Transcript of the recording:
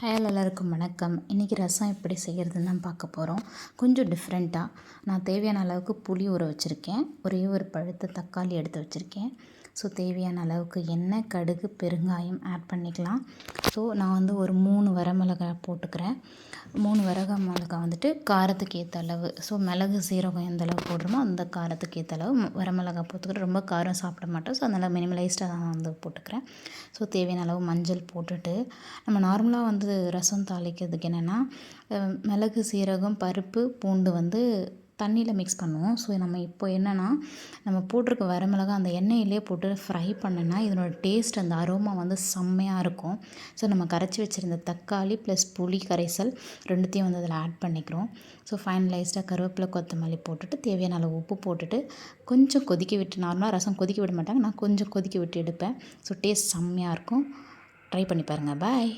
Hi எல்லாருக்கும் வணக்கம். இன்றைக்கி ரசம் எப்படி செய்கிறதுன்னு தான் பார்க்க போகிறோம். கொஞ்சம் டிஃப்ரெண்ட்டாக நான் தேவையான அளவுக்கு புளி ஊற வச்சுருக்கேன். ஒரே ஒரு பழுத்த தக்காளி எடுத்து வச்சுருக்கேன். ஸோ தேவையான அளவுக்கு எண்ணெய், கடுகு, பெருங்காயம் ஆட் பண்ணிக்கலாம். ஸோ நான் வந்து ஒரு 3 வரமிளகாய் போட்டுக்கிறேன். 3 வரமிளகாய் வந்துட்டு காரத்துக்கு ஏற்ற அளவு. ஸோ மிளகு, சீரகம் எந்த அளவு போடுறோமோ அந்த காரத்துக்கு ஏற்ற அளவு வரமிளகாய் போட்டுக்கிறேன். ரொம்ப காரம் சாப்பிட மாட்டோம். ஸோ அதனால் மினிமலைஸ்டாக தான் வந்து போட்டுக்கிறேன். ஸோ தேவையான அளவு மஞ்சள் போட்டுட்டு, நம்ம நார்மலாக வந்து ரசம் தாளிக்கிறதுக்கு என்னென்னா மிளகு, சீரகம், பருப்பு, பூண்டு வந்து தண்ணியில் மிக்ஸ் பண்ணுவோம். ஸோ நம்ம இப்போ என்னென்னா நம்ம போட்டிருக்க வரமிளகா அந்த எண்ணெயிலே போட்டு ஃப்ரை பண்ணோன்னா இதனோட டேஸ்ட், அந்த அரோமா வந்து செம்மையாக இருக்கும். ஸோ நம்ம கரைச்சி வச்சுருந்த தக்காளி ப்ளஸ் புளி கரைசல் ரெண்டுத்தையும் வந்து அதில் ஆட் பண்ணிக்கிறோம். ஸோ ஃபைனலைஸ்டாக கருவேப்பிலை, கொத்தமல்லி போட்டுட்டு தேவையான அளவு உப்பு போட்டுட்டு கொஞ்சம் கொதிக்க விட்டு, நார்மலாக ரசம் கொதிக்க விட மாட்டாங்க, நான் கொஞ்சம் கொதிக்க விட்டு எடுப்பேன். ஸோ டேஸ்ட் செம்மையாக இருக்கும். ட்ரை பண்ணி பாருங்கள். பாய்.